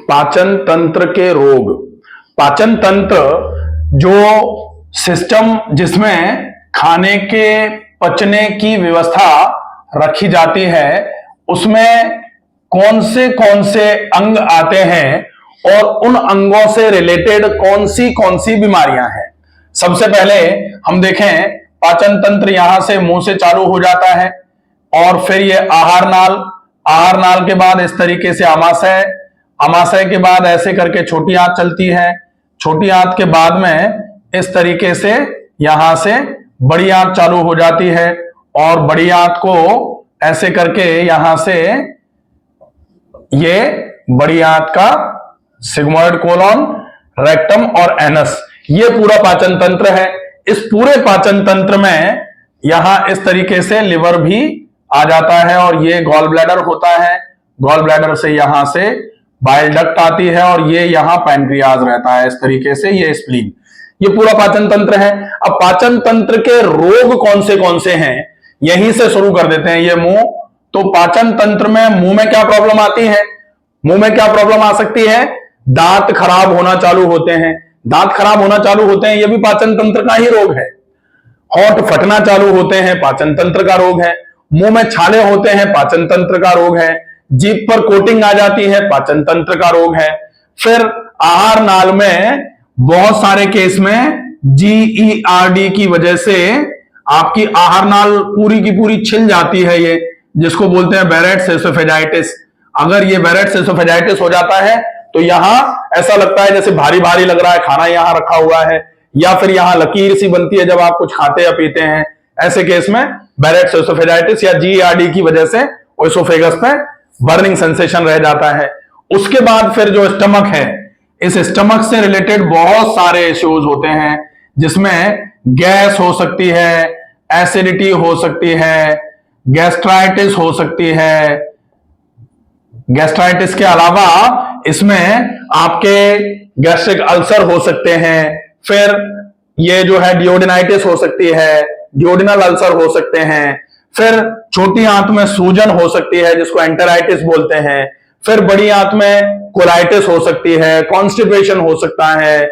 पाचन तंत्र के रोग। पाचन तंत्र जो सिस्टम जिसमें खाने के पचने की व्यवस्था रखी जाती है, उसमें कौन से अंग आते हैं और उन अंगों से रिलेटेड कौन सी बीमारियां हैं। सबसे पहले हम देखें, पाचन तंत्र यहां से मुंह से चालू हो जाता है और फिर ये आहार नाल, आहार नाल के बाद इस तरीके से आमाशय, आमाशय के बाद ऐसे करके छोटी आंत चलती है, छोटी आंत के बाद में इस तरीके से यहां से बड़ी आंत चालू हो जाती है और बड़ी आंत को ऐसे करके यहां से ये बड़ी आंत का सिग्मोइड कोलॉन, रेक्टम और एनस, ये पूरा पाचन तंत्र है। इस पूरे पाचन तंत्र में यहां इस तरीके से लिवर भी आ जाता है और ये गॉल ब्लैडर होता है। गॉल ब्लैडर से यहां से बाइल डक्ट आती है और ये यहां पैनक्रियाज रहता है, इस तरीके से ये स्प्लीन, ये पूरा पाचन तंत्र है। अब पाचन तंत्र के रोग कौन से हैं, यहीं से शुरू कर देते हैं। ये मुंह, तो पाचन तंत्र में मुंह में क्या प्रॉब्लम आती है, मुंह में क्या प्रॉब्लम आ सकती है, दांत खराब होना चालू होते हैं। दांत खराब होना चालू होते हैं, ये भी पाचन तंत्र का ही रोग है। होंठ फटना चालू होते हैं, पाचन तंत्र का रोग है। मुंह में छाले होते हैं, पाचन तंत्र का रोग है। जीभ पर कोटिंग आ जाती है, पाचन तंत्र का रोग है। फिर आहार नाल में बहुत सारे केस में GERD की वजह से आपकी आहार नाल पूरी की पूरी छिल जाती है, ये जिसको बोलते हैं बैरेट्स एसोफेजाइटिस। अगर ये बैरेट्स एसोफेजाइटिस हो जाता है तो यहां ऐसा लगता है जैसे भारी भारी लग रहा है, खाना यहां रखा हुआ है, या फिर यहां लकीर सी बनती है जब आप कुछ खाते या पीते हैं। ऐसे केस में बैरेट्स एसोफेजाइटिस या GERD की वजह से एसोफेगस में बर्निंग सेंसेशन रह जाता है। उसके बाद फिर जो स्टमक है, इस स्टमक से रिलेटेड बहुत सारे इश्यूज होते हैं, जिसमें गैस हो सकती है, एसिडिटी हो सकती है, गैस्ट्राइटिस हो सकती है। गैस्ट्राइटिस के अलावा इसमें आपके गैस्ट्रिक अल्सर हो सकते हैं। फिर ये जो है डियोडिनाइटिस हो सकती है, डियोडिनल अल्सर हो सकते हैं। फिर छोटी आंत में सूजन हो सकती है, जिसको एंटेराइटिस बोलते हैं। फिर बड़ी आंत में कोलाइटिस हो सकती है, कॉन्स्टिपेशन हो सकता है।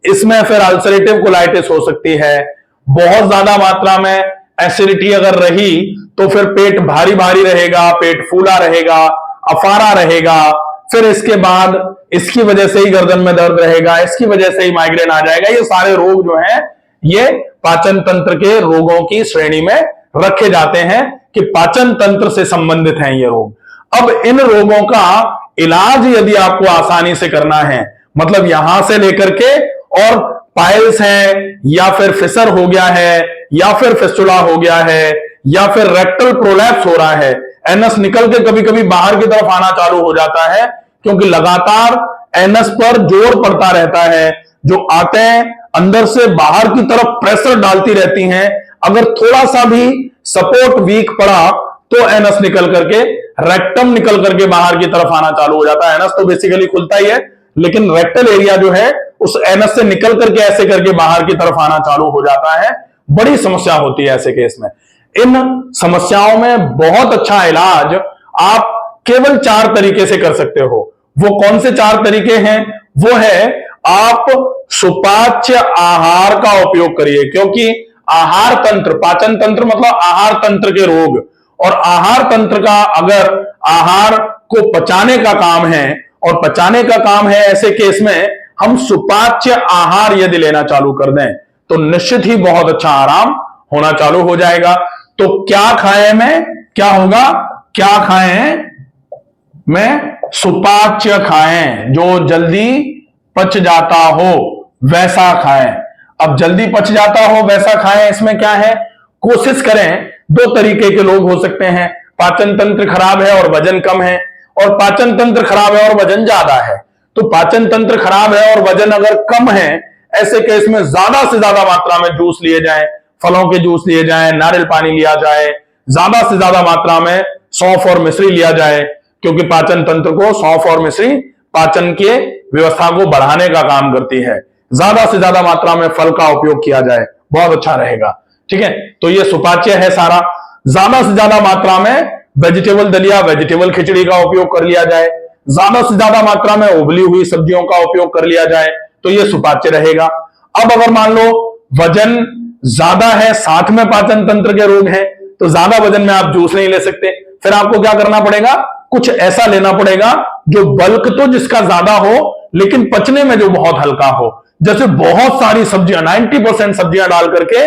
इसमें फिर अल्सरेटिव कोलाइटिस हो सकती है। बहुत ज्यादा मात्रा में एसिडिटी अगर रही तो फिर पेट भारी भारी रहेगा, पेट फूला रहेगा, अफारा रहेगा। फिर इसके बाद इसकी वजह से ही गर्दन में दर्द रहेगा, इसकी वजह से ही माइग्रेन आ जाएगा। ये सारे रोग जो हैं ये पाचन तंत्र के रोगों की श्रेणी में रखे जाते हैं कि पाचन तंत्र से संबंधित हैं ये रोग। अब इन रोगों का इलाज यदि आपको आसानी से करना है, मतलब यहां से लेकर के और पाइल्स है, या फिर फिसर हो गया है, या फिर फिस्टुला हो गया है, या फिर रेक्टल प्रोलैप्स हो रहा है, एनस निकल के कभी कभी बाहर की तरफ आना चालू हो जाता है, क्योंकि लगातार एनस पर जोर पड़ता रहता है। जो आंतें अंदर से बाहर की तरफ प्रेशर डालती रहती हैं, अगर थोड़ा सा भी सपोर्ट वीक पड़ा तो एनस निकल करके, रेक्टम निकल करके बाहर की तरफ आना चालू हो जाता है। एनस तो बेसिकली खुलता ही है, लेकिन रेक्टल एरिया जो है उस एनस से निकल करके ऐसे करके बाहर की तरफ आना चालू हो जाता है। बड़ी समस्या होती है ऐसे केस में। इन समस्याओं में बहुत अच्छा इलाज आप केवल 4 तरीके से कर सकते हो। वो कौन से 4 तरीके हैं? वो है, आप सुपाच्य आहार का उपयोग करिए, क्योंकि आहार तंत्र, पाचन तंत्र मतलब आहार तंत्र के रोग, और आहार तंत्र का अगर आहार को पचाने का काम है, और पचाने का काम है ऐसे केस में हम सुपाच्य आहार यदि लेना चालू कर दें तो निश्चित ही बहुत अच्छा आराम होना चालू हो जाएगा। तो क्या खाएं मैं, क्या होगा, क्या खाएं मैं, सुपाच्य खाएं, जो जल्दी पच जाता हो वैसा खाएं। अब जल्दी पच जाता हो वैसा खाएं, इसमें क्या है, कोशिश करें। 2 तरीके के लोग हो सकते हैं, पाचन तंत्र खराब है और वजन कम है, और पाचन तंत्र खराब है और वजन ज्यादा है। तो पाचन तंत्र खराब है और वजन अगर कम है, ऐसे केस में ज्यादा से ज्यादा मात्रा में जूस लिए जाएं, फलों के जूस लिए जाएं, नारियल पानी लिया जाए, ज्यादा से ज्यादा मात्रा में सौंफ और मिश्री लिया जाए, क्योंकि पाचन तंत्र को सौंफ और मिश्री पाचन के व्यवस्था को बढ़ाने का काम करती है। ज्यादा से ज्यादा मात्रा में फल का उपयोग किया जाए, बहुत अच्छा रहेगा। ठीक है, तो ये सुपाच्य है सारा। ज्यादा से ज्यादा मात्रा में वेजिटेबल दलिया, वेजिटेबल खिचड़ी का उपयोग कर लिया जाए। ज्यादा से ज्यादा मात्रा में उबली हुई सब्जियों का उपयोग कर लिया जाए तो यह सुपाच्य रहेगा। अब अगर मान लो वजन ज्यादा है, साथ में पाचन तंत्र के रोग है, तो ज्यादा वजन में आप जूस नहीं ले सकते। फिर आपको क्या करना पड़ेगा, कुछ ऐसा लेना पड़ेगा जो बल्क तो जिसका ज्यादा हो लेकिन पचने में जो बहुत हल्का हो। जैसे बहुत सारी सब्जियां, 90% सब्जियां डाल करके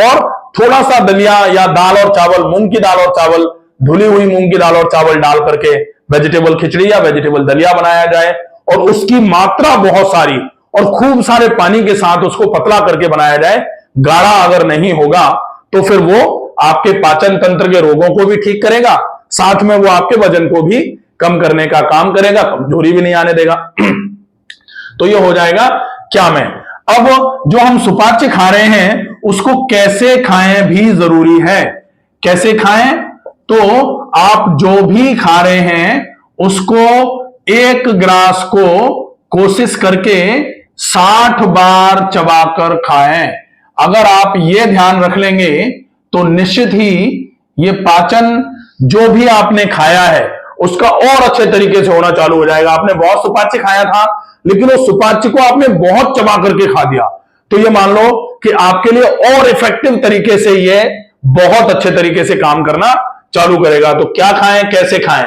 और थोड़ा सा दलिया या दाल और चावल, मूंग की दाल और चावल, धुली हुई मूंग की दाल और चावल डाल करके वेजिटेबल खिचड़ी या वेजिटेबल दलिया बनाया जाए और उसकी मात्रा बहुत सारी और खूब सारे पानी के साथ उसको पतला करके बनाया जाए। गाढ़ा अगर नहीं होगा तो फिर वो आपके पाचन तंत्र के रोगों को भी ठीक करेगा, साथ में वो आपके वजन को भी कम करने का काम करेगा, कमजोरी भी नहीं आने देगा। तो ये हो जाएगा क्या में। अब जो हम सुपाच्य खा रहे हैं उसको कैसे खाएं भी जरूरी है। कैसे खाएं, तो आप जो भी खा रहे हैं उसको एक ग्रास को कोशिश करके 60 बार चबाकर खाएं। अगर आप ये ध्यान रख लेंगे तो निश्चित ही ये पाचन जो भी आपने खाया है उसका और अच्छे तरीके से होना चालू हो जाएगा। आपने बहुत सुपाच्य खाया था लेकिन उस सुपाच्य को आपने बहुत चबा करके खा दिया, तो ये मान लो कि आपके लिए और इफेक्टिव तरीके से ये बहुत अच्छे तरीके से काम करना चालू करेगा। तो क्या खाएं, कैसे खाएं,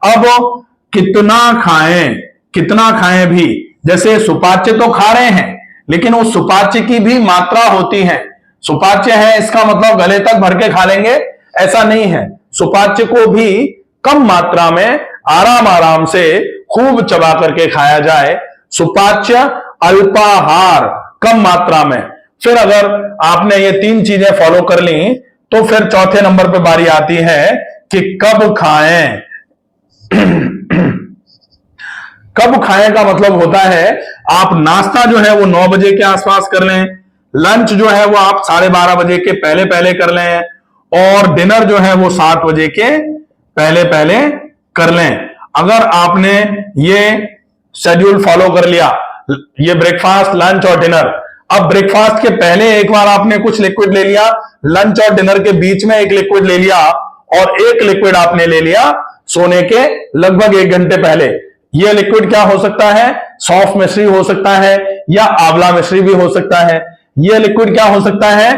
अब कितना खाएं, कितना खाएं भी। जैसे सुपाच्य तो खा रहे हैं लेकिन उस सुपाच्य की भी मात्रा होती है। सुपाच्य है इसका मतलब गले तक भर के खा लेंगे, ऐसा नहीं है। सुपाच्य को भी कम मात्रा में आराम आराम से खूब चबा करके खाया जाए। सुपाच्य, अल्पाहार, कम मात्रा में। फिर अगर आपने ये 3 चीजें फॉलो कर ली तो फिर चौथे नंबर पे बारी आती है कि कब खाएं। कब खाएं का मतलब होता है आप नाश्ता जो है वो 9 बजे के आसपास कर लें, लंच जो है वो आप 12:30 बजे के पहले पहले कर लें और डिनर जो है वो 7 बजे के पहले पहले कर लें। अगर आपने ये शेड्यूल फॉलो कर लिया, ये ब्रेकफास्ट, लंच और डिनर, अब ब्रेकफास्ट के पहले एक बार आपने कुछ लिक्विड ले लिया, लंच और डिनर के बीच में एक लिक्विड ले लिया और एक लिक्विड आपने ले लिया सोने के लगभग 1 घंटे पहले। यह लिक्विड क्या हो सकता है, सौंफ मिश्री हो सकता है या आंवला मिश्री भी हो सकता है। यह लिक्विड क्या हो सकता है,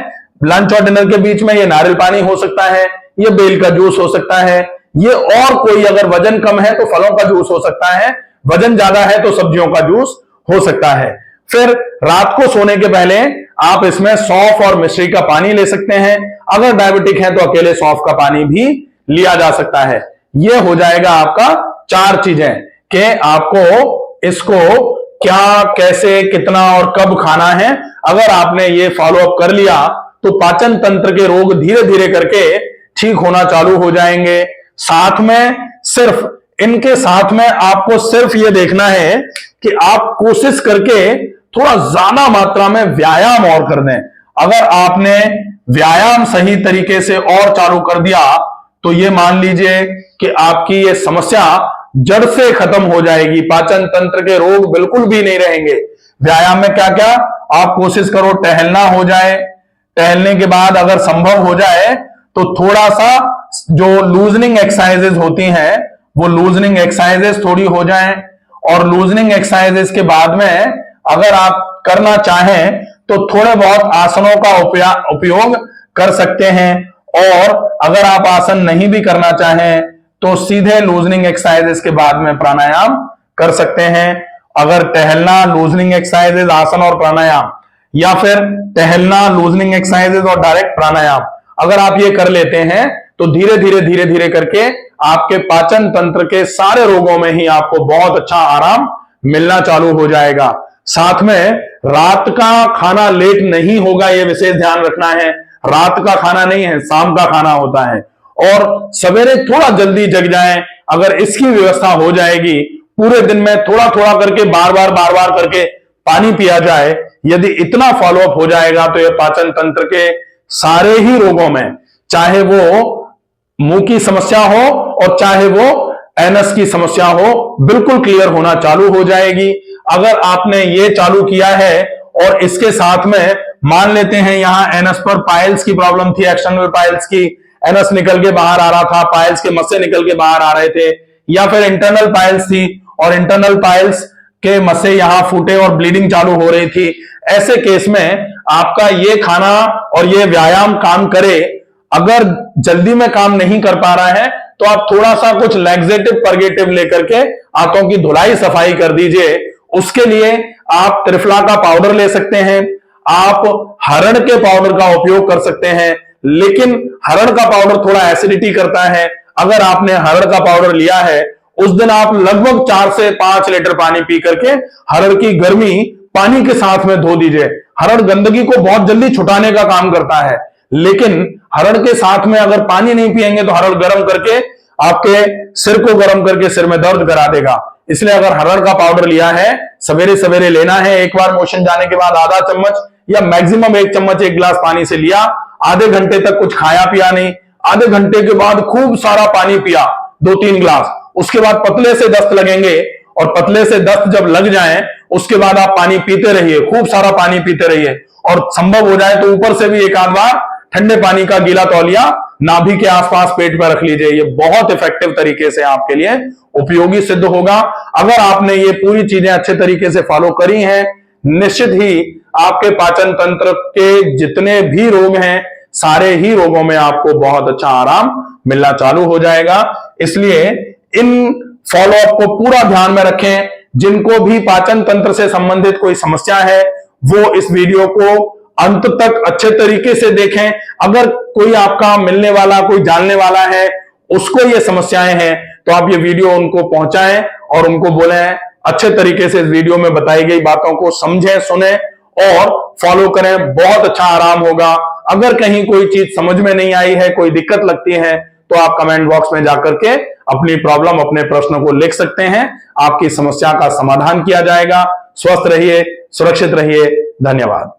लंच और डिनर के बीच में ये नारियल पानी हो सकता है, ये बेल का जूस हो सकता है, ये और कोई, अगर वजन कम है तो फलों का जूस हो सकता है, वजन ज्यादा है तो सब्जियों का जूस हो सकता है। फिर रात को सोने के पहले आप इसमें सौंफ और मिश्री का पानी ले सकते हैं। अगर डायबिटिक है तो अकेले सौंफ का पानी भी लिया जा सकता है। यह हो जाएगा आपका 4 चीजें कि आपको इसको क्या, कैसे, कितना और कब खाना है। अगर आपने ये फॉलो अप कर लिया तो पाचन तंत्र के रोग धीरे धीरे करके ठीक होना चालू हो जाएंगे। साथ में सिर्फ इनके साथ में आपको सिर्फ ये देखना है कि आप कोशिश करके थोड़ा ज्यादा मात्रा में व्यायाम और कर दें। अगर आपने व्यायाम सही तरीके से और चालू कर दिया तो ये मान लीजिए कि आपकी ये समस्या जड़ से खत्म हो जाएगी, पाचन तंत्र के रोग बिल्कुल भी नहीं रहेंगे। व्यायाम में क्या क्या आप कोशिश करो, टहलना हो जाए, टहलने के बाद अगर संभव हो जाए तो थोड़ा सा जो लूजनिंग एक्सरसाइजेस होती हैं वो लूजनिंग एक्सरसाइजेस थोड़ी हो जाएं और लूजनिंग एक्सरसाइजेस के बाद में अगर आप करना चाहें तो थोड़े बहुत आसनों का उपयोग कर सकते हैं। और अगर आप आसन नहीं भी करना चाहें तो सीधे लूजनिंग एक्सरसाइजेस के बाद में प्राणायाम कर सकते हैं। अगर टहलना, लूजनिंग एक्सरसाइजेस, आसन और प्राणायाम, या फिर टहलना, लूजनिंग एक्सरसाइजेस और डायरेक्ट प्राणायाम, अगर आप ये कर लेते हैं तो धीरे धीरे करके आपके पाचन तंत्र के सारे रोगों में ही आपको बहुत अच्छा आराम मिलना चालू हो जाएगा। साथ में रात का खाना लेट नहीं होगा, यह विशेष ध्यान रखना है। रात का खाना नहीं है, शाम का खाना होता है। और सवेरे थोड़ा जल्दी जग जाएं, अगर इसकी व्यवस्था हो जाएगी, पूरे दिन में थोड़ा थोड़ा करके बार बार करके पानी पिया जाए, यदि इतना फॉलोअप हो जाएगा तो यह पाचन तंत्र के सारे ही रोगों में, चाहे वो मुंह की समस्या हो और चाहे वो एनस की समस्या हो, बिल्कुल क्लियर होना चालू हो जाएगी। अगर आपने ये चालू किया है और इसके साथ में मान लेते हैं यहां एनस पर पाइल्स की प्रॉब्लम थी, एक्सटर्नल पाइल्स की, एनस निकल के बाहर आ रहा था, पाइल्स के मस्से निकल के बाहर आ रहे थे, या फिर इंटरनल पाइल्स थी और इंटरनल पाइल्स के मस्से यहां फूटे और ब्लीडिंग चालू हो रही थी। ऐसे केस में आपका ये खाना और ये व्यायाम काम करे। अगर जल्दी में काम नहीं कर पा रहा है तो आप थोड़ा सा कुछ लैक्सेटिव परगेटिव लेकर के आंतों की धुलाई सफाई कर दीजिए। उसके लिए आप त्रिफला का पाउडर ले सकते हैं, आप हरण के पाउडर का उपयोग कर सकते हैं, लेकिन हरण का पाउडर थोड़ा एसिडिटी करता है। अगर आपने हरण का पाउडर लिया है, उस दिन आप लगभग 4 से 5 लीटर पानी पी करके हरड़ की गर्मी पानी के साथ में धो दीजिए। हरड़ गंदगी को बहुत जल्दी छुटाने का काम करता है, लेकिन हरड़ के साथ में अगर पानी नहीं पिएंगे तो हरड़ गर्म करके आपके सिर को गर्म करके सिर में दर्द करा देगा। इसलिए अगर हरड़ का पाउडर लिया है, सवेरे सवेरे लेना है। एक बार मोशन जाने के बाद आधा चम्मच या मैक्सिमम 1 चम्मच 1 गिलास पानी से लिया, आधे घंटे तक कुछ खाया पिया नहीं, आधे घंटे के बाद खूब सारा पानी पिया 2-3 गिलास। उसके बाद पतले से दस्त लगेंगे और पतले से दस्त जब लग जाए उसके बाद आप पानी पीते रहिए, खूब सारा पानी पीते रहिए, और संभव हो जाए तो ऊपर से भी एक आध बार ठंडे पानी का गीला तौलिया नाभि के आसपास पेट पर रख लीजिए। ये बहुत इफेक्टिव तरीके से आपके लिए उपयोगी सिद्ध होगा। अगर आपने ये पूरी चीजें अच्छे तरीके से फॉलो करी हैं, निश्चित ही आपके पाचन तंत्र के जितने भी रोग हैं, सारे ही रोगों में आपको बहुत अच्छा आराम मिलना चालू हो जाएगा। इसलिए इन फॉलोअप को पूरा ध्यान में रखें। जिनको भी पाचन तंत्र से संबंधित कोई समस्या है वो इस वीडियो को अंत तक अच्छे तरीके से देखें। अगर कोई आपका मिलने वाला, कोई जानने वाला है, उसको ये समस्याएं हैं, तो आप ये वीडियो उनको पहुंचाएं और उनको बोलें अच्छे तरीके से इस वीडियो में बताई गई बातों को समझें, सुने और फॉलो करें। बहुत अच्छा आराम होगा। अगर कहीं कोई चीज समझ में नहीं आई है, कोई दिक्कत लगती है, तो आप कमेंट बॉक्स में जाकर के अपनी प्रॉब्लम, अपने प्रश्न को लिख सकते हैं। आपकी समस्या का समाधान किया जाएगा। स्वस्थ रहिए, सुरक्षित रहिए। धन्यवाद।